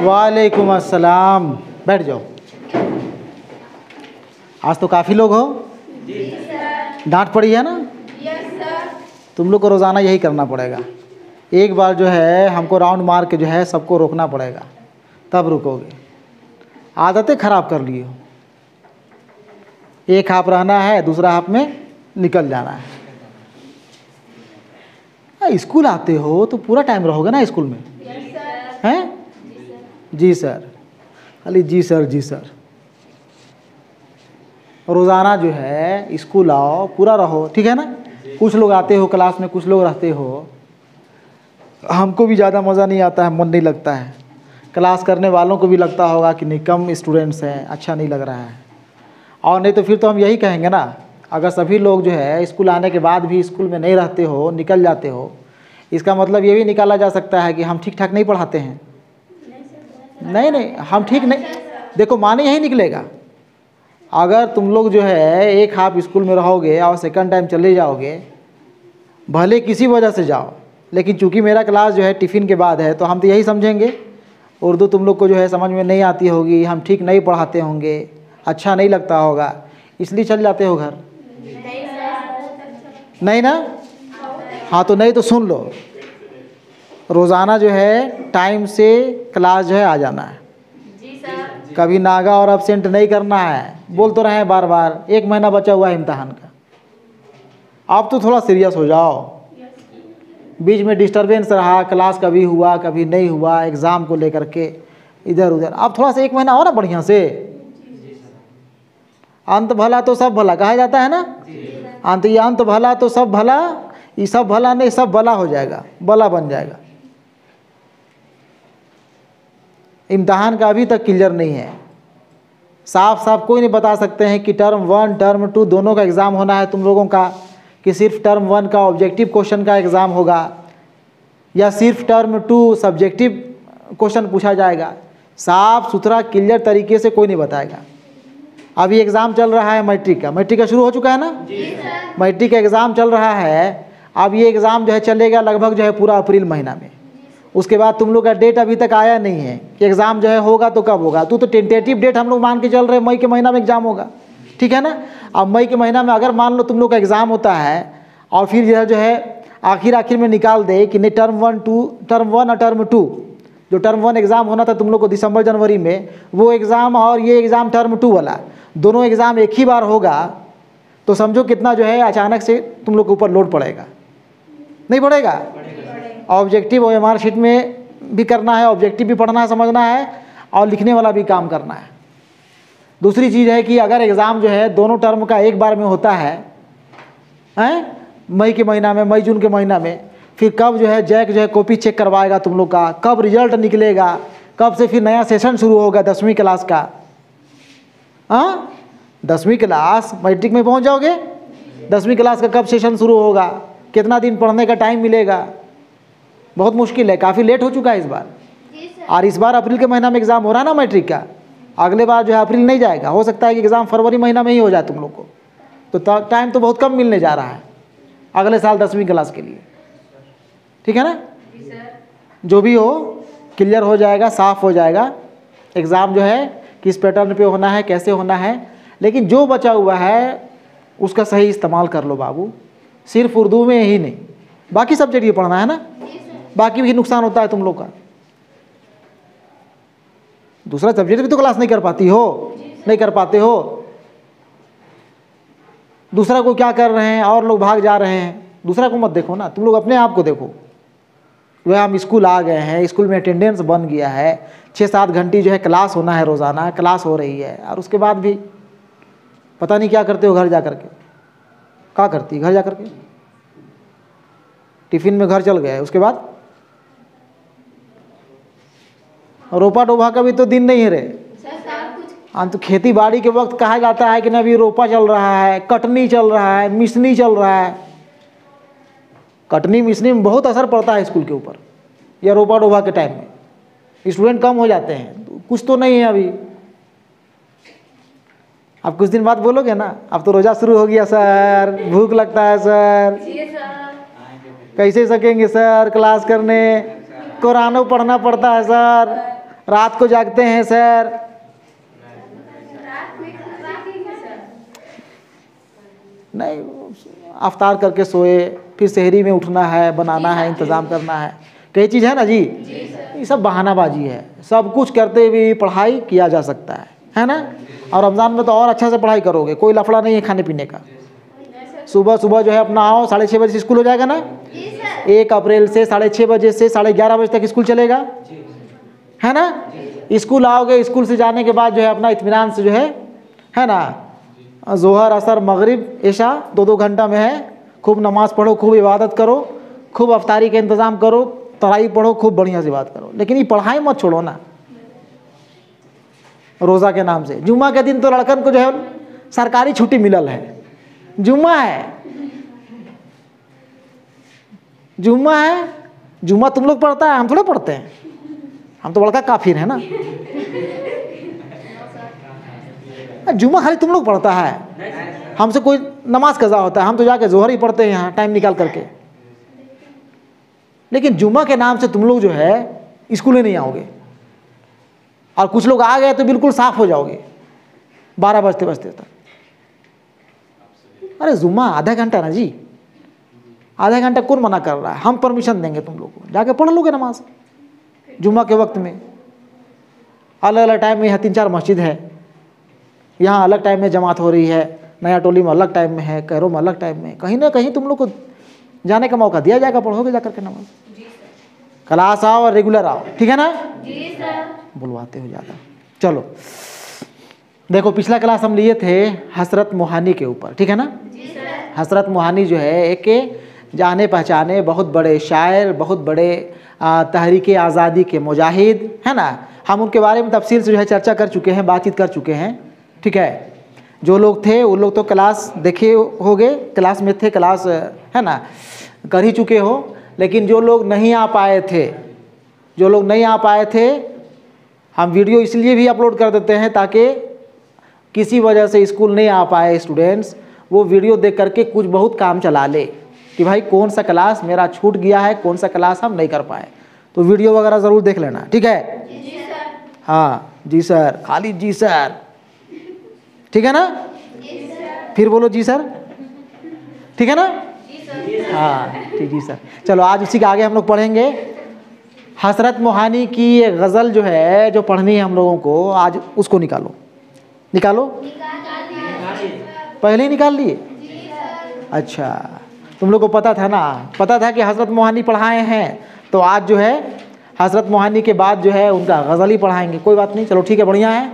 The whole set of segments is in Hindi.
वालेकुम अस्सलाम। बैठ जाओ। आज तो काफ़ी लोग हो। डांट पड़ी है ना? तुम लोग को रोज़ाना यही करना पड़ेगा। एक बार जो है हमको राउंड मार के जो है सबको रोकना पड़ेगा, तब रुकोगे। आदतें ख़राब कर लिए हो। एक हाफ रहना है, दूसरा हाफ में निकल जाना है। स्कूल आते हो तो पूरा टाइम रहोगे ना स्कूल में? हैं? जी सर। खाली जी सर जी सर। रोज़ाना जो है स्कूल आओ, पूरा रहो, ठीक है ना? कुछ लोग आते हो क्लास में, कुछ लोग रहते हो। हमको भी ज़्यादा मज़ा नहीं आता है, मन नहीं लगता है। क्लास करने वालों को भी लगता होगा कि नहीं, कम स्टूडेंट्स हैं, अच्छा नहीं लग रहा है। और नहीं तो फिर तो हम यही कहेंगे ना, अगर सभी लोग जो है स्कूल आने के बाद भी स्कूल में नहीं रहते हो, निकल जाते हो, इसका मतलब ये भी निकाला जा सकता है कि हम ठीक ठाक नहीं पढ़ाते हैं। नहीं, हम ठीक नहीं। देखो, माने यही निकलेगा। अगर तुम लोग जो है एक हाफ स्कूल में रहोगे और सेकंड टाइम चले जाओगे, भले किसी वजह से जाओ, लेकिन चूंकि मेरा क्लास जो है टिफ़िन के बाद है, तो हम तो यही समझेंगे उर्दू तुम लोग को जो है समझ में नहीं आती होगी, हम ठीक नहीं पढ़ाते होंगे, अच्छा नहीं लगता होगा, इसलिए चल जाते हो घर। नहीं ना? हाँ, तो नहीं तो सुन लो, रोज़ाना जो है टाइम से क्लास जो है आ जाना है। कभी नागा और एब्सेंट नहीं करना है। बोल तो रहे हैं बार बार, 1 महीना बचा हुआ है इम्तहान का। आप तो थोड़ा सीरियस हो जाओ। बीच में डिस्टरबेंस रहा, क्लास कभी हुआ कभी नहीं हुआ, एग्ज़ाम को लेकर के इधर उधर। आप थोड़ा सा 1 महीना हो ना बढ़िया से। अंत भला तो सब भला कहा जाता है ना? अंत भला तो सब भला, ये सब भला नहीं, सब भला हो जाएगा, भला बन जाएगा। इम्तहान का अभी तक क्लियर नहीं है। साफ साफ कोई नहीं बता सकते हैं कि टर्म 1 टर्म 2 दोनों का एग्ज़ाम होना है तुम लोगों का, कि सिर्फ टर्म 1 का ऑब्जेक्टिव क्वेश्चन का एग्ज़ाम होगा, या सिर्फ टर्म 2 सब्जेक्टिव क्वेश्चन पूछा जाएगा। साफ सुथरा क्लियर तरीके से कोई नहीं बताएगा। अभी एग्ज़ाम चल रहा है मैट्रिक का शुरू हो चुका है ना? मैट्रिक का एग्ज़ाम चल रहा है। अब ये एग्ज़ाम जो है चलेगा लगभग जो है पूरा अप्रैल महीना में। उसके बाद तुम लोग का डेट अभी तक आया नहीं है कि एग्ज़ाम जो है होगा तो कब होगा। तो टेंटेटिव डेट हम लोग मान के चल रहे हैं, मई के महीना में एग्ज़ाम होगा, ठीक है ना? अब मई के महीना में अगर मान लो तुम लोग का एग्ज़ाम होता है और फिर जो है आखिर में निकाल दे कि नहीं टर्म 1 और टर्म 2, जो टर्म 1 एग्ज़ाम होना था तुम लोग को दिसंबर जनवरी में, वो एग्ज़ाम और ये एग्ज़ाम टर्म 2 वाला, दोनों एग्ज़ाम एक ही बार होगा, तो समझो कितना जो है अचानक से तुम लोग के ऊपर लोड पड़ेगा। नहीं पड़ेगा? ऑब्जेक्टिव OMR शीट में भी करना है, ऑब्जेक्टिव भी पढ़ना है, समझना है, और लिखने वाला भी काम करना है। दूसरी चीज़ है कि अगर एग्ज़ाम जो है दोनों टर्म का एक बार में होता है, मई के महीना में, मई जून के महीना में, फिर कब जो है जैक जो है कॉपी चेक करवाएगा तुम लोग का, कब रिजल्ट निकलेगा, कब से फिर नया सेशन शुरू होगा 10वीं क्लास का। 10वीं क्लास मैट्रिक में पहुंच जाओगे, 10वीं क्लास का कब सेशन शुरू होगा, कितना दिन पढ़ने का टाइम मिलेगा, बहुत मुश्किल है। काफ़ी लेट हो चुका है इस बार। और इस बार अप्रैल के महीना में एग्ज़ाम हो रहा है ना मैट्रिक का, अगले बार जो है अप्रैल नहीं जाएगा, हो सकता है कि एग्ज़ाम फरवरी महीना में ही हो जाए तुम लोग को। तो टाइम तो बहुत कम मिलने जा रहा है अगले साल 10वीं क्लास के लिए, ठीक है ना? जो भी हो क्लियर हो जाएगा, साफ हो जाएगा। एग्ज़ाम जो है किस पैटर्न पे होना है, कैसे होना है, लेकिन जो बचा हुआ है उसका सही इस्तेमाल कर लो बाबू। सिर्फ उर्दू में ही नहीं, बाकी सब्जेक्ट ये पढ़ना है ना, बाकी भी नुकसान होता है तुम लोग का। दूसरा सब्जेक्ट भी तो क्लास नहीं कर पाती हो, नहीं कर पाते हो। दूसरा को क्या कर रहे हैं और लोग भाग जा रहे हैं, दूसरा को मत देखो ना, तुम लोग अपने आप को देखो। वह हम स्कूल आ गए हैं, स्कूल में अटेंडेंस बन गया है, 6-7 घंटे जो है क्लास होना है, रोज़ाना क्लास हो रही है, और उसके बाद भी पता नहीं क्या करते हो घर जा कर के। क्या करती घर जा कर के? टिफ़िन में घर चल गए, उसके बाद रोपा डोभा का भी तो दिन नहीं है रे। तो खेती बाड़ी के वक्त कहा जाता है कि ना अभी रोपा चल रहा है, कटनी चल रहा है, मिसनी चल रहा है। कटनी मिसनी में बहुत असर पड़ता है स्कूल के ऊपर, या रोपा डोभा के टाइम में स्टूडेंट कम हो जाते हैं। कुछ तो नहीं है अभी। अब कुछ दिन बाद बोलोगे ना, अब तो रोज़ा शुरू हो गया सर, भूख लगता है सर, कैसे सकेंगे सर क्लास करने, कुरान पढ़ना पड़ता है सर, रात को जागते हैं सर। नहीं, अफ्तार करके सोए, फिर सहरी में उठना है, बनाना है, इंतज़ाम करना है, कई चीज़ है ना जी। ये सब बहानाबाजी है। सब कुछ करते हुए पढ़ाई किया जा सकता है ना। और रमज़ान में तो और अच्छा से पढ़ाई करोगे, कोई लफड़ा नहीं है खाने पीने का। सुबह सुबह जो है अपना आओ, 6:30 बजे से स्कूल हो जाएगा ना। 1 अप्रैल से 6:30 बजे से 11:30 बजे तक स्कूल चलेगा, है ना। स्कूल आओगे, स्कूल से जाने के बाद जो है अपना इत्मीनान से जो है ना, ज़ोहर असर मगरिब इशा 2-2 घंटा में है, खूब नमाज़ पढ़ो, खूब इबादत करो, खूब अफ्तारी का इंतज़ाम करो, तराई पढ़ो, खूब बढ़िया से बात करो। लेकिन ये पढ़ाई मत छोड़ो ना रोज़ा के नाम से। जुम्मा के दिन तो लड़कन को जो है सरकारी छुट्टी मिलल है, जुम्मा है, जुम्मा है। जुम्मा तुम लोग पढ़ता है, हम थोड़े पढ़ते हैं, हम तो बड़का काफिर है ना। जुम्मा खाली तुम लोग पढ़ता है, हमसे कोई नमाज कज़ा होता है, हम तो जाके जोहर ही पढ़ते हैं यहाँ टाइम निकाल करके। लेकिन जुम्मा के नाम से तुम लोग जो है स्कूल में नहीं आओगे, और कुछ लोग आ गए तो बिल्कुल साफ हो जाओगे 12 बजते बजते तक। अरे जुम्मा आधा घंटा ना जी, आधा घंटा कौन मना कर रहा है? हम परमिशन देंगे तुम लोग को, जाके पढ़ लोगे नमाज जुम्मा के वक्त में। अलग अलग टाइम में यहाँ 3-4 मस्जिद है, यहाँ अलग टाइम में जमात हो रही है, नया टोली में अलग टाइम में है, कैरो में अलग टाइम में, कहीं ना कहीं तुम लोग को जाने का मौका दिया जाएगा, पढ़ोगे जाकर के नमाज। क्लास आओ और रेगुलर आओ, ठीक है ना जी सर। बुलवाते हो ज़्यादा। चलो देखो, पिछला क्लास हम लिए थे हसरत मोहानी के ऊपर, ठीक है ना जी सर। हसरत मोहानी जो है एक जाने पहचाने बहुत बड़े शायर, बहुत बड़े तहरीक आज़ादी के मुजाहिद, है ना। हम उनके बारे में तफसील से जो है चर्चा कर चुके हैं, बातचीत कर चुके हैं, ठीक है। जो लोग थे वो लोग तो क्लास देखे होगे, क्लास में थे, क्लास है ना कर ही चुके हो। लेकिन जो लोग नहीं आ पाए थे, जो लोग नहीं आ पाए थे, हम वीडियो इसलिए भी अपलोड कर देते हैं ताकि किसी वजह से स्कूल नहीं आ पाए स्टूडेंट्स, वो वीडियो देख करके कुछ बहुत काम चला ले कि भाई कौन सा क्लास मेरा छूट गया है, कौन सा क्लास हम नहीं कर पाए। तो वीडियो वगैरह ज़रूर देख लेना, ठीक है जी सर। हाँ जी सर, खाली जी सर, ठीक है ना जी सर। फिर बोलो जी सर, ठीक है ना जी सर। हाँ ठीक जी सर। चलो आज उसी के आगे हम लोग पढ़ेंगे। हसरत मोहानी की ये गज़ल जो है, जो पढ़नी है हम लोगों को, आज उसको निकालो, निकालो, पहले ही निकाल लिए। अच्छा, तुम लोग को पता था ना, पता था कि हसरत मोहानी पढ़ाए हैं, तो आज जो है हसरत मोहानी के बाद जो है उनका गज़ल ही पढ़ाएंगे। कोई बात नहीं, चलो ठीक है, बढ़िया है,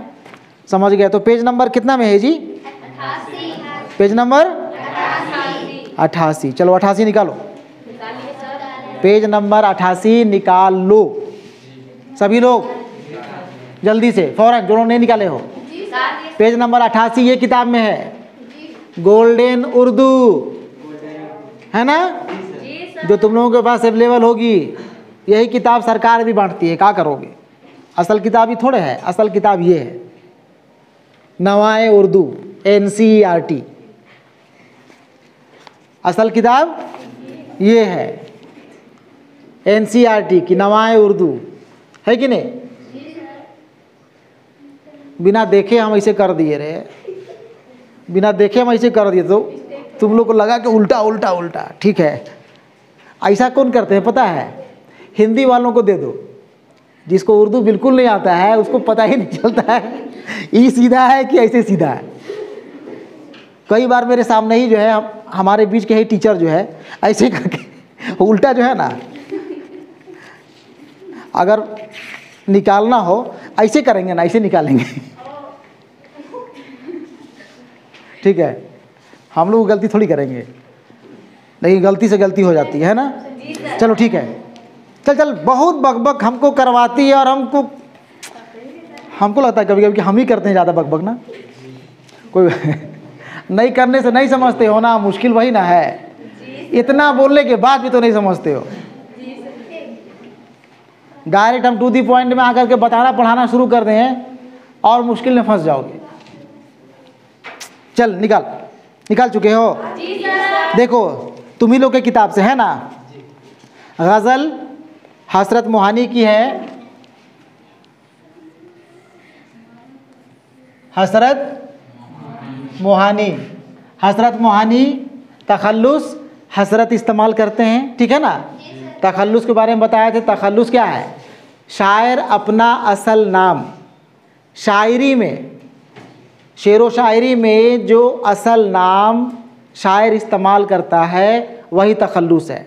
समझ गए। तो पेज नंबर कितना में है जी? 88। Page number 88। चलो 88 निकालो, पेज नंबर 88 निकाल लो सभी लोग, जल्दी से, फौरन, जो लोग नहीं निकाले हो। पेज नंबर 88 ये किताब में है, गोल्डन उर्दू, है ना, जो तुम लोगों के पास अवेलेबल होगी। यही किताब सरकार भी बांटती है, क्या करोगे? असल किताब ही थोड़े है, असल किताब ये है, नवाए उर्दू, NCERT, असल किताब ये है NCERT की नवाए उर्दू, है कि नहीं? बिना देखे हम ऐसे कर दिए रे, बिना देखे हम ऐसे कर दिए तो तुम लोग को लगा कि उल्टा उल्टा उल्टा, ठीक है। ऐसा कौन करते हैं पता है? हिंदी वालों को दे दो, जिसको उर्दू बिल्कुल नहीं आता है उसको पता ही नहीं चलता है ये सीधा है कि ऐसे सीधा है। कई बार मेरे सामने ही जो है हमारे बीच के ही टीचर जो है ऐसे करके उल्टा जो है ना, अगर निकालना हो ऐसे करेंगे ना, ऐसे निकालेंगे ठीक है। हम लोग गलती थोड़ी करेंगे, लेकिन गलती से गलती हो जाती है ना। चलो ठीक है, चल चल, बहुत बकबक हमको करवाती है, और हमको लगता है कभी कभी कि हम ही करते हैं ज़्यादा बकबक ना। कोई नहीं करने से नहीं समझते हो ना, मुश्किल वही ना है, इतना बोलने के बाद भी तो नहीं समझते हो। डायरेक्ट हम टू दी पॉइंट में आकर के बताना पढ़ाना शुरू कर दें और मुश्किल में फंस जाओगे। चल निकाल, निकाल चुके हो? देखो तुम ही लोग के किताब से है ना, गज़ल हसरत मोहानी की है, हसरत मोहानी। हसरत मोहानी तखल्लुस हसरत इस्तेमाल करते हैं, ठीक है ना। तखल्लुस के बारे में बताया थे। तखल्लुस क्या है? शायर अपना असल नाम, शायरी में, शेर व शायरी में जो असल नाम शायर इस्तेमाल करता है वही तखल्लुस है।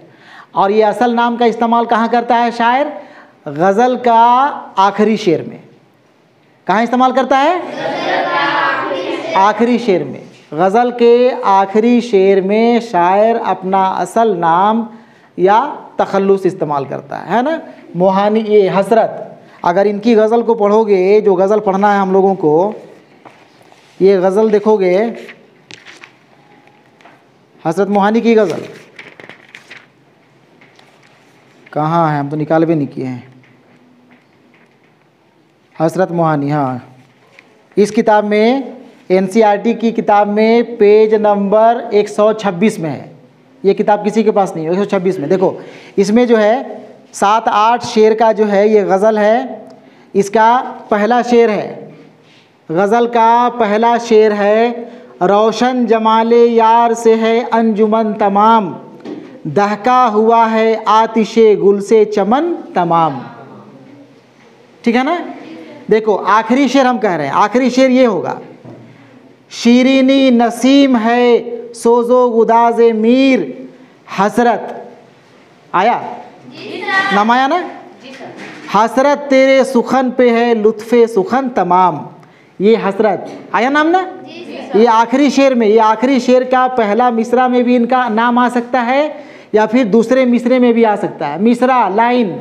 और ये असल नाम का इस्तेमाल कहाँ करता है शायर? गज़ल का आखिरी शेर में। कहाँ इस्तेमाल करता है? आखिरी शेर में। गज़ल के आखिरी शेर में शायर अपना असल नाम या तखल्लुस इस्तेमाल करता है ना। मोहानी, ये हसरत, अगर इनकी गज़ल को पढ़ोगे, जो गज़ल पढ़ना है हम लोगों को, ये गज़ल देखोगे, हसरत मोहानी की गज़ल कहाँ है? हम तो निकाल भी नहीं किए हैं। हसरत मोहानी, हाँ, इस किताब में, एनसीईआरटी की किताब में पेज नंबर 126 में है। ये किताब किसी के पास नहीं है, 126 में देखो। इसमें जो है 7-8 शेर का जो है ये गज़ल है। इसका पहला शेर है, गज़ल का पहला शेर है, रोशन जमाले यार से है अंजुमन तमाम, दहका हुआ है आतिशे गुल से चमन तमाम। ठीक है ना। देखो आखिरी शेर हम कह रहे हैं, आखिरी शेर ये होगा, शीरीनी नसीम है सोजो गुदाज़े मीर, हसरत आया, नाम आया ना, हसरत तेरे सुखन पे है लुत्फ़े सुखन तमाम। ये हसरत आया नाम ना। ये आखिरी शेर में, ये आखिरी शेर का पहला मिसरा में भी इनका नाम आ सकता है या फिर दूसरे मिसरे में भी आ सकता है। मिसरा, लाइन,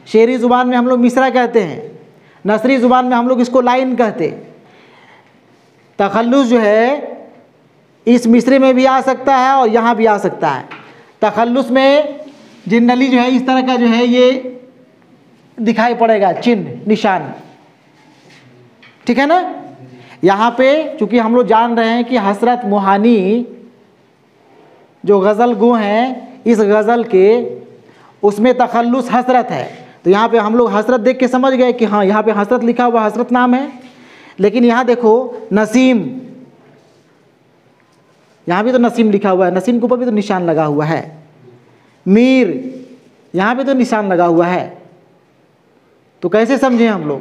शेरी ज़ुबान में हम लोग मिसरा कहते हैं, नसरी ज़ुबान में हम लोग इसको लाइन कहते। तखल्लुस जो है इस मिसरे में भी आ सकता है और यहाँ भी आ सकता है। तखल्लुस में जनरली जो है इस तरह का जो है ये दिखाई पड़ेगा, चिन्ह, निशान, ठीक है ना। यहाँ पे चूँकि हम लोग जान रहे हैं कि हसरत मोहानी जो गज़ल गो हैं, इस गज़ल के उसमें तखल्लुस हसरत है, तो यहाँ पे हम लोग हसरत देख के समझ गए कि हाँ यहाँ पे हसरत लिखा हुआ, हसरत नाम है। लेकिन यहाँ देखो नसीम, यहाँ भी तो नसीम लिखा हुआ है, नसीम के ऊपर भी तो निशान लगा हुआ है। मीर, यहाँ पे तो निशान लगा हुआ है। तो कैसे समझें हम लोग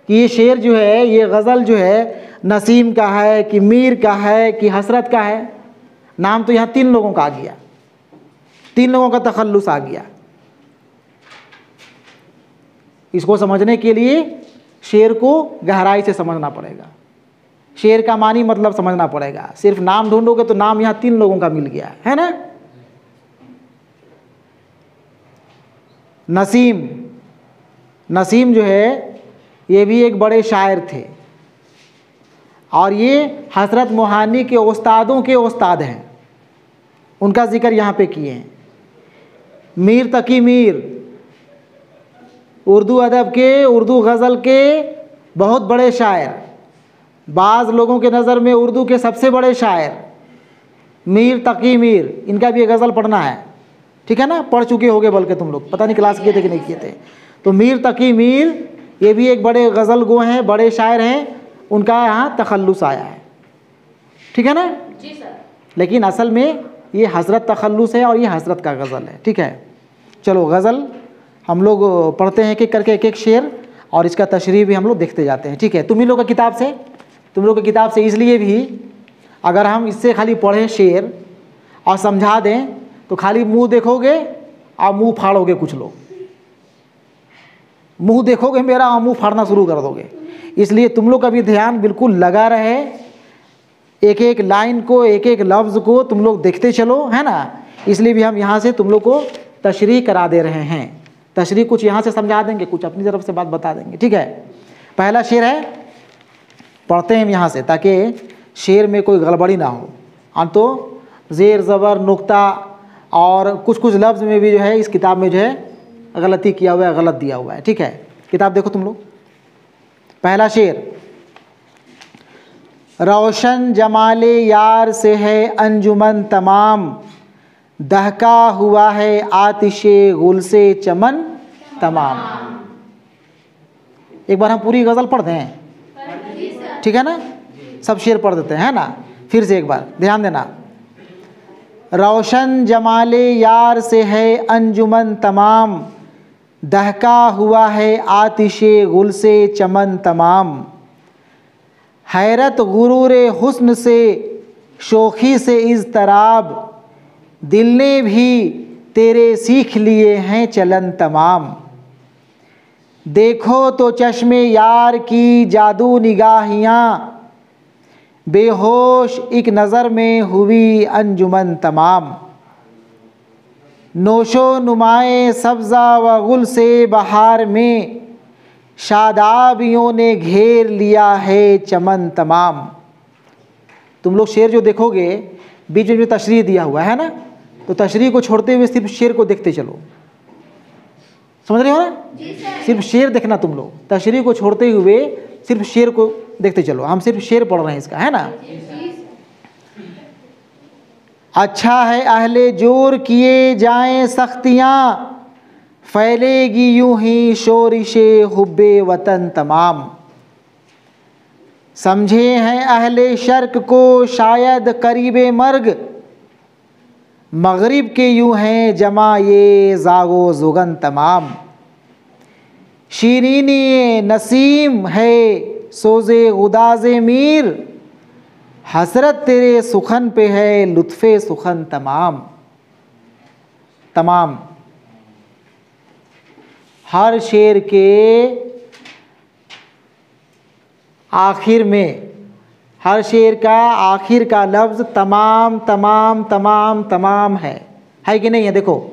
कि ये शेर जो है, ये गज़ल जो है नसीम का है कि मीर का है कि हसरत का है? नाम तो यहाँ 3 लोगों का आ गया, 3 लोगों का तखल्लुस आ गया। इसको समझने के लिए शेर को गहराई से समझना पड़ेगा, शेर का मानी मतलब समझना पड़ेगा। सिर्फ नाम ढूंढोगे तो नाम यहाँ 3 लोगों का मिल गया है ना। नसीम, नसीम जो है ये भी एक बड़े शायर थे और ये हसरत मोहानी के उस्तादों के उस्ताद हैं, उनका जिक्र यहाँ पे किए हैं। मीर तकी मीर, उर्दू अदब के, उर्दू गज़ल के बहुत बड़े शायर, बाज़ लोगों के नज़र में उर्दू के सबसे बड़े शायर मीर तकी मीर, इनका भी ये गज़ल पढ़ना है, ठीक है ना। पढ़ चुके होगे बल्कि तुम लोग, पता नहीं क्लास किए थे कि नहीं किए थे। तो मीर तकी मीर ये भी एक बड़े गज़ल गो हैं, बड़े शायर हैं, उनका यहाँ तखल्लुस आया है, ठीक है ना जी सर। लेकिन असल में ये हसरत तखल्लुस है और ये हसरत का गज़ल है, ठीक है। चलो गज़ल हम लोग पढ़ते हैं कि करके एक एक शेर और इसका तशरीह भी हम लोग देखते जाते हैं, ठीक है। तुम लोग की किताब से इसलिए भी अगर हम इससे खाली पढ़ें शेर और समझा दें तो खाली मुंह देखोगे और मुंह फाड़ोगे, कुछ लोग मुंह देखोगे मेरा और मुंह फाड़ना शुरू कर दोगे। इसलिए तुम लोग का भी ध्यान बिल्कुल लगा रहे, एक एक लाइन को, एक एक लफ्ज़ को तुम लोग देखते चलो, है ना। इसलिए भी हम यहाँ से तुम लोग को तशरीह करा दे रहे हैं। तशरीह कुछ यहाँ से समझा देंगे, कुछ अपनी तरफ से बात बता देंगे, ठीक है। पहला शेर है, पढ़ते हैं हम यहाँ से ताकि शेर में कोई गड़बड़ी ना हो। हम तो ज़ेर ज़बर नुक्ता और कुछ कुछ लफ्ज़ में भी जो है इस किताब में जो है गलती किया हुआ है, गलत दिया हुआ है, ठीक है। किताब देखो तुम लोग। पहला शेर, रोशन जमाले यार से है अंजुमन तमाम, दहका हुआ है आतिशे गुल से चमन तमाम। एक बार हम पूरी गज़ल पढ़ दें, ठीक है ना? सब शेर पढ़ देते हैं ना? फिर से एक बार ध्यान देना। रोशन जमाले यार से है अंजुमन तमाम, दहका हुआ है आतिशे गुल से चमन तमाम। हैरत गुरूरे हुस्न से शोखी से इज़्तराब, दिल ने भी तेरे सीख लिए हैं चलन तमाम। देखो तो चश्मे यार की जादू निगाहियाँ, बेहोश एक नज़र में हुई अंजुमन तमाम। नोशो नुमाए सब्ज़ा व गुल से बहार में, शादाबियों ने घेर लिया है चमन तमाम। तुम लोग शेर जो देखोगे बीच में तशरीह दिया हुआ है ना, तो तशरीह को छोड़ते हुए सिर्फ शेर को देखते चलो। समझ रहे हो ना? सिर्फ शेर देखना तुम लोग, तशरीह को छोड़ते हुए सिर्फ शेर को देखते चलो। हम सिर्फ शेर पढ़ रहे हैं इसका, है ना? अच्छा है अहले जोर किए जाएं सख्तियाँ, फैलेगी यूं ही शोरिशे हुब्बे वतन तमाम। समझे हैं अहले शर्क को शायद करीबे मर्ग, मगरिब के यूं हैं जमा ये जागो जुगन तमाम। शीरीनी नसीम है सोज़े गुदाज़े मीर, हसरत तेरे सुखन पे है लुत्फ़े सुखन तमाम। तमाम हर शेर के आखिर में, हर शेर का आखिर का लफ्ज़ तमाम तमाम तमाम तमाम है कि नहीं है? देखो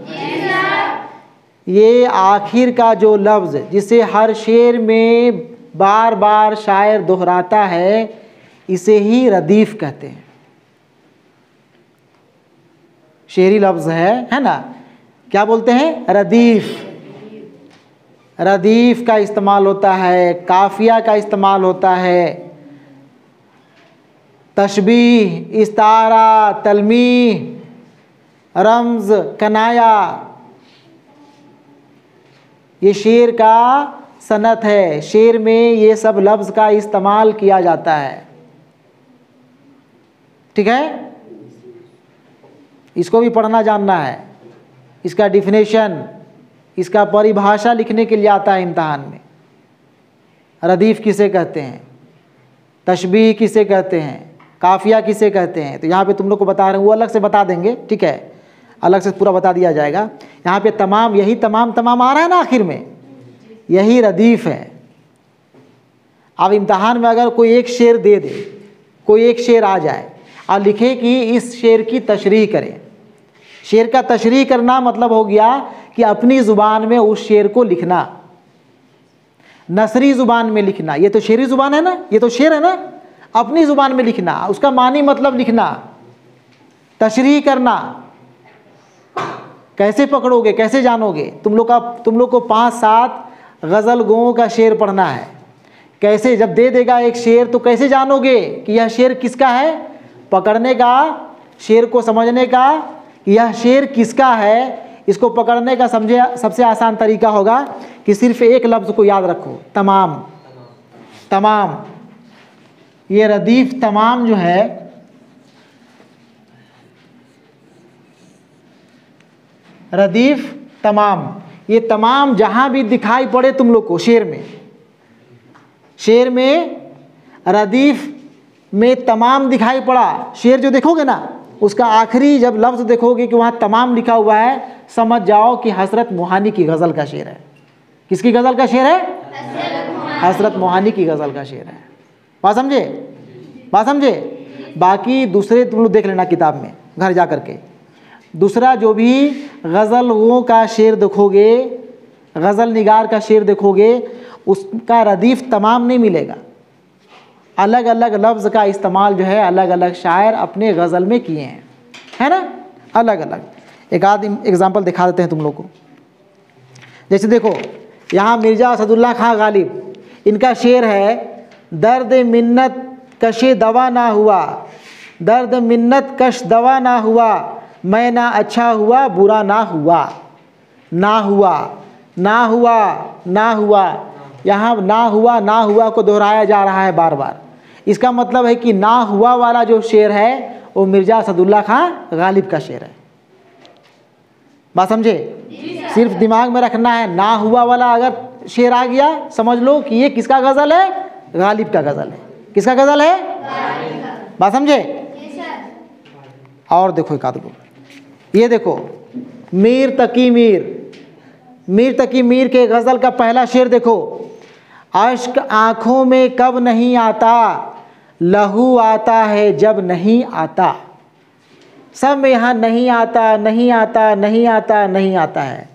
ये आखिर का जो लफ्ज़ जिसे हर शेर में बार बार शायर दोहराता है, इसे ही रदीफ़ कहते हैं। शेरी लफ्ज़ है ना? क्या बोलते हैं? रदीफ़। रदीफ़ का इस्तेमाल होता है, काफ़िया का इस्तेमाल होता है, तशबीह, इस्तारा, तलमीह, रम्ज़, कनाया, ये शेर का सनत है। शेर में ये सब लफ्ज़ का इस्तेमाल किया जाता है, ठीक है? इसको भी पढ़ना जानना है। इसका डिफिनेशन, इसका परिभाषा लिखने के लिए आता है इम्तहान में। रदीफ़ किसे कहते हैं, तशबीह किसे कहते हैं, काफ़िया किसे कहते हैं, तो यहाँ पे तुम लोग को बता रहे हैं, वो अलग से बता देंगे, ठीक है? अलग से पूरा बता दिया जाएगा। यहाँ पे तमाम, यही तमाम तमाम आ रहा है ना आखिर में, यही रदीफ़ है। अब इम्तहान में अगर कोई एक शेर दे दे, कोई एक शेर आ जाए और लिखे कि इस शेर की तशरीह करें। शेर का तशरीह करना मतलब हो गया कि अपनी ज़ुबान में उस शेर को लिखना, नसरी ज़ुबान में लिखना। ये तो शेरी ज़ुबान है ना, ये तो शेर है ना, अपनी ज़ुबान में लिखना, उसका मानी मतलब लिखना, तशरीह करना। कैसे पकड़ोगे, कैसे जानोगे? तुम लोग को 5-7 गज़ल गों का शेर पढ़ना है। कैसे, जब दे देगा एक शेर तो कैसे जानोगे कि यह शेर किसका है? पकड़ने का, शेर को समझने का, यह शेर किसका है, इसको पकड़ने का समझे सबसे आसान तरीका होगा कि सिर्फ एक लफ्ज़ को याद रखो, तमाम। तमाम, ये रदीफ़ तमाम जो है, रदीफ़ तमाम, ये तमाम जहाँ भी दिखाई पड़े तुम लोग को शेर में रदीफ़ में तमाम दिखाई पड़ा, शेर जो देखोगे ना, उसका आखिरी जब लफ्ज़ देखोगे कि वहाँ तमाम लिखा हुआ है, समझ जाओ कि हसरत मोहानी की गज़ल का शेर है। किसकी गज़ल का शेर है? हसरत मोहानी की गज़ल का शेर है। बात समझे? बात समझे? बाकी दूसरे तुम लोग देख लेना किताब में घर जा कर के। दूसरा जो भी गज़लों का शेर देखोगे, गज़ल निगार का शेर देखोगे, उसका रदीफ़ तमाम नहीं मिलेगा। अलग अलग लफ्ज़ का इस्तेमाल जो है अलग अलग शायर अपने गज़ल में किए हैं, है ना? अलग अलग। एक आध एग्ज़ाम्पल दिखा देते हैं तुम लोग को। जैसे देखो, यहाँ मिर्ज़ा असदुल्ला खां गालिब, इनका शेर है, दर्द मिन्नत कशे दवा ना हुआ, दर्द मिन्नत कश दवा ना हुआ, मैं ना अच्छा हुआ बुरा ना हुआ, ना हुआ ना हुआ ना हुआ, यहाँ ना हुआ को दोहराया जा रहा है बार बार। इसका मतलब है कि ना हुआ वाला जो शेर है वो मिर्ज़ा असदुल्ला खां गालिब का शेर है। बात समझे? सिर्फ दिमाग में रखना है, ना हुआ वाला अगर शेर आ गया समझ लो कि ये किसका गज़ल है? गालिब का गज़ल है। किसका गज़ल है? बात समझे? और देखो एक आध को, ये देखो मीर तकी मीर के गज़ल का पहला शेर देखो, अश्क आँखों में कब नहीं आता, लहू आता है जब नहीं आता। सब में यहाँ नहीं आता नहीं आता नहीं आता नहीं आता है,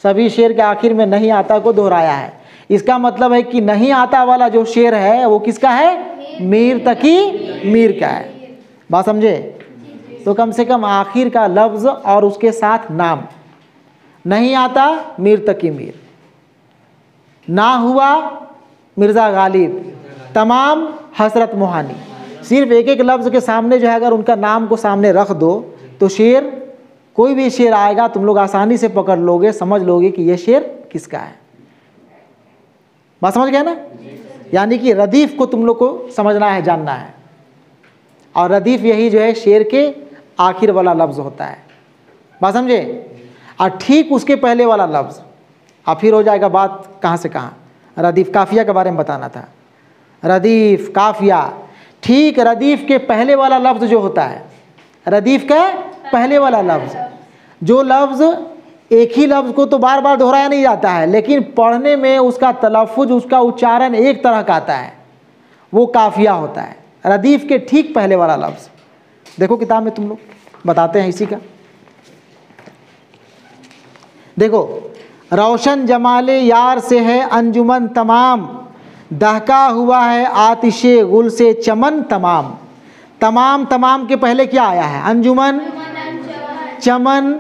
सभी शेर के आखिर में नहीं आता को दोहराया है। इसका मतलब है कि नहीं आता वाला जो शेर है वो किसका है? मीर तकी मीर का है। बात समझे? तो कम से कम आखिर का लफ्ज़ और उसके साथ नाम, नहीं आता मीर तकी मीर, ना हुआ मिर्ज़ा गालिब, तमाम हसरत मोहानी। सिर्फ एक एक लफ्ज़ के सामने जो है अगर उनका नाम को सामने रख दो तो शेर, कोई भी शेर आएगा तुम लोग आसानी से पकड़ लोगे, समझ लोगे कि ये शेर किसका है। बात समझ गए ना? यानी कि रदीफ़ को तुम लोग को समझना है, जानना है। और रदीफ़ यही जो है शेर के आखिर वाला लफ्ज़ होता है। बात समझे? और ठीक उसके पहले वाला लफ्ज़, अब फिर हो जाएगा बात कहाँ से कहाँ। रदीफ़ काफ़िया के बारे में बताना था। रदीफ़ काफ़िया, ठीक रदीफ़ के पहले वाला लफ्ज़ जो होता है, रदीफ़ का पहले वाला लफ्ज़, जो लफ्ज़ एक ही लफ्ज़ को तो बार बार दोहराया नहीं जाता है, लेकिन पढ़ने में उसका तलफ़ुज़, उसका उच्चारण एक तरह का आता है, वो काफ़िया होता है। रदीफ़ के ठीक पहले वाला लफ्ज़ देखो किताब में तुम लोग बताते हैं इसी का। देखो, रोशन जमाले यार से है अंजुमन तमाम, दहका हुआ है आतिशे गुल से चमन तमाम। तमाम, तमाम के पहले क्या आया है? अंजुमन, चमन।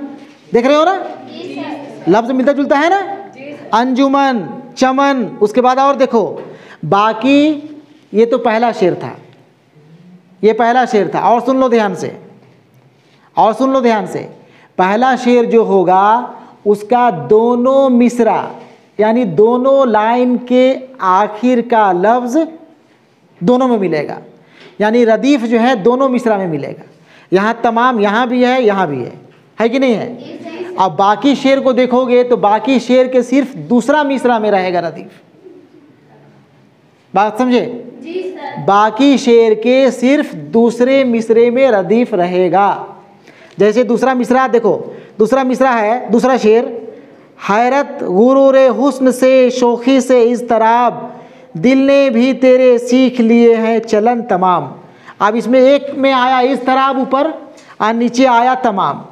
देख रहे हो ना, लफ्ज़ मिलता जुलता है ना, अंजुमन चमन। उसके बाद और देखो, बाकी ये तो पहला शेर था, ये पहला शेर था। और सुन लो ध्यान से, और सुन लो ध्यान से, पहला शेर जो होगा उसका दोनों मिसरा यानी दोनों लाइन के आखिर का लफ्ज़ दोनों में मिलेगा। यानी रदीफ़ जो है दोनों मिसरा में मिलेगा। यहाँ तमाम यहाँ भी है भी है कि नहीं है? अब बाकी शेर को देखोगे तो बाकी शेर के सिर्फ दूसरा मिसरा में रहेगा रदीफ़। बात समझे? बाकी शेर के सिर्फ दूसरे मिसरे में रदीफ़ रहेगा। जैसे दूसरा मिसरा देखो, दूसरा मिसरा है, दूसरा शेर, हैरत गुरूर हुस्न से शोखी से इज़्तराब, दिल ने भी तेरे सीख लिए हैं चलन तमाम। अब इसमें एक में आया इज़्तराब ऊपर और नीचे आया तमाम,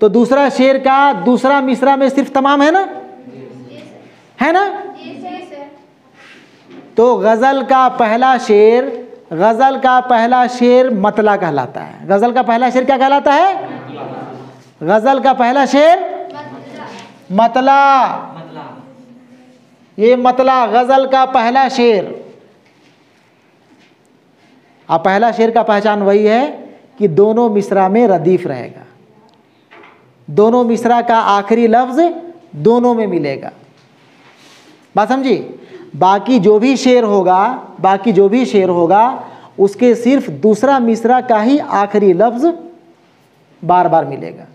तो दूसरा शेर का दूसरा मिसरा में सिर्फ तमाम है ना, है ना? तो गज़ल का पहला शेर, गज़ल का पहला शेर मतला कहलाता है। गज़ल का पहला शेर क्या कहलाता है? गज़ल का पहला शेर मतला। ये मतला गज़ल का पहला शेर। अब पहला शेर का पहचान वही है कि दोनों मिसरा में रदीफ़ रहेगा, दोनों मिसरा का आखिरी लफ्ज़ दोनों में मिलेगा। बात समझी? बाकी जो भी शेर होगा, बाकी जो भी शेर होगा उसके सिर्फ दूसरा मिसरा का ही आखिरी लफ्ज़ बार बार मिलेगा।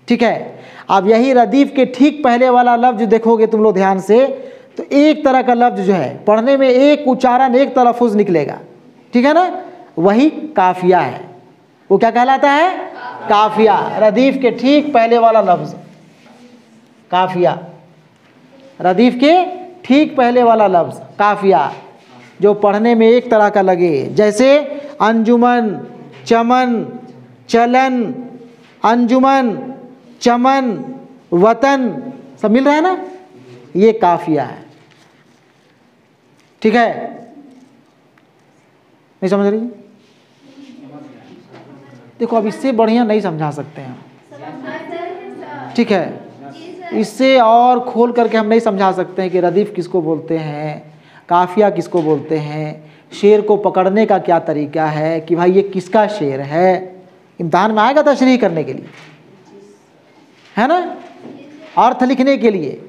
ठीक है? अब यही रदीफ़ के ठीक पहले वाला लफ्ज़ देखोगे तुम लोग ध्यान से, तो एक तरह का लफ्ज़ जो है पढ़ने में एक उच्चारण एक तलफ़ुज़ निकलेगा। ठीक है ना? वही काफ़िया है। वो क्या कहलाता है? काफ़िया। रदीफ़ के ठीक पहले वाला लफ्ज़ काफ़िया, रदीफ़ के ठीक पहले वाला लफ्ज़ काफ़िया, जो पढ़ने में एक तरह का लगे। जैसे अंजुमन, चमन, चलन, अंजुमन, चमन, वतन, सब मिल रहा है ना? ये काफ़िया है। ठीक है? नहीं समझ रही? देखो, अब इससे बढ़िया नहीं समझा सकते हैं। ठीक है? इससे और खोल करके हम नहीं समझा सकते हैं कि रदीफ़ किसको बोलते हैं, काफ़िया किसको बोलते हैं, शेर को पकड़ने का क्या तरीका है, कि भाई ये किसका शेर है, इम्तिहान में आएगा तशरीह करने के लिए, है ना, अर्थ लिखने के लिए।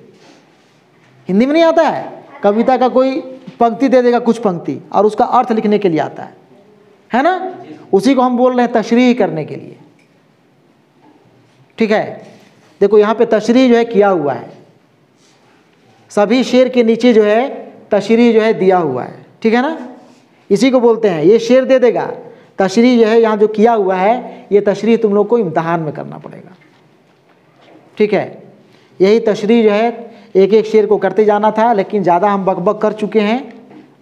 हिंदी में नहीं आता है, कविता का कोई पंक्ति दे देगा कुछ पंक्ति और उसका अर्थ लिखने के लिए आता है ना, उसी को हम बोल रहे हैं तशरीह करने के लिए। ठीक है, देखो यहाँ पे तशरीह जो है किया हुआ है, सभी शेर के नीचे जो है तशरीह जो है दिया हुआ है, ठीक है ना, इसी को बोलते हैं। ये शेर दे देगा, तशरीह जो है यहाँ जो किया हुआ है ये तशरीह तुम लोग को इम्तिहान में करना पड़ेगा। ठीक है, यही तशरीह जो है एक एक शेर को करते जाना था, लेकिन ज़्यादा हम बकबक कर चुके हैं।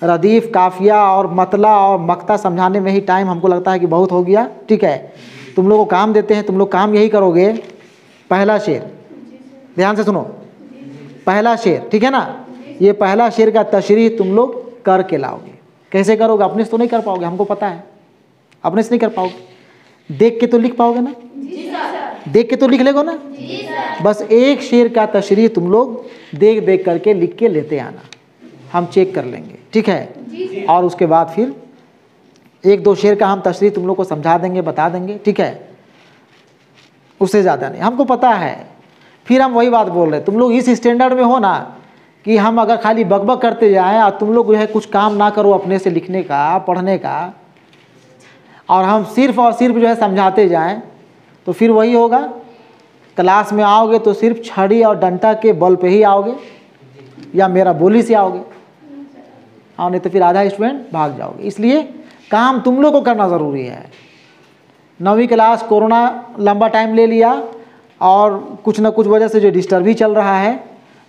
रदीफ़, काफिया और मतला और मक्ता समझाने में ही टाइम हमको लगता है कि बहुत हो गया। ठीक है, तुम लोगों को काम देते हैं, तुम लोग काम यही करोगे। पहला शेर ध्यान से सुनो, पहला शेर, ठीक है ना, ये पहला शेर का तशरीह तुम लोग करके लाओगे। कैसे करोगे? अपने से तो नहीं कर पाओगे, हमको पता है, अपने से नहीं कर पाओगे, देख के तो लिख पाओगे ना? देख के तो लिख लेगो ना? बस एक शेर का तशरीह तुम लोग देख देख करके लिख के लेते आना, हम चेक कर लेंगे। ठीक है, और उसके बाद फिर एक दो शेर का हम तशरीह तुम लोग को समझा देंगे, बता देंगे। ठीक है, उससे ज़्यादा नहीं, हमको पता है। फिर हम वही बात बोल रहे, तुम लोग इस स्टैंडर्ड में हो ना कि हम अगर खाली बकबक करते जाएं और तुम लोग जो है कुछ काम ना करो अपने से लिखने का, पढ़ने का, और हम सिर्फ और सिर्फ जो है समझाते जाएं, तो फिर वही होगा, क्लास में आओगे तो सिर्फ छड़ी और डंडा के बल पे ही आओगे या मेरा बोली से आओगे, और नहीं तो फिर आधा स्टूडेंट भाग जाओगे। इसलिए काम तुम लोग को करना ज़रूरी है। 9वीं क्लास कोरोना लंबा टाइम ले लिया और कुछ ना कुछ वजह से जो डिस्टर्ब ही चल रहा है,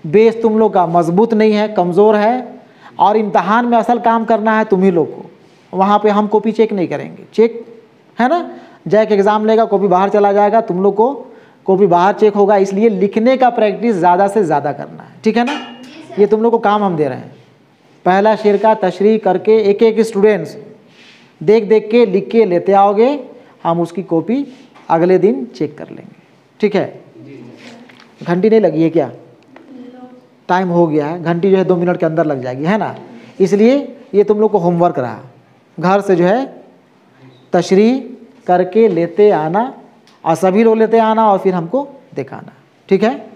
बेस तुम लोग का मजबूत नहीं है, कमज़ोर है, और इम्तहान में असल काम करना है तुम ही लोग को। वहाँ पे हम कॉपी चेक नहीं करेंगे, चेक है ना, जैक एग्ज़ाम लेगा, कॉपी बाहर चला जाएगा, तुम लोग को कॉपी बाहर चेक होगा। इसलिए लिखने का प्रैक्टिस ज़्यादा से ज़्यादा करना है। ठीक है ना, ये तुम लोग को काम हम दे रहे हैं। पहला शेर का तशरीह करके एक एक स्टूडेंट्स देख देख के लिख के लेते आओगे, हम उसकी कॉपी अगले दिन चेक कर लेंगे। ठीक है, घंटी नहीं लगी है क्या? टाइम हो गया है, घंटी जो है 2 मिनट के अंदर लग जाएगी, है ना। इसलिए ये तुम लोग को होमवर्क रहा, घर से जो है तशरीह करके लेते आना और सभी लोग लेते आना और फिर हमको दिखाना। ठीक है।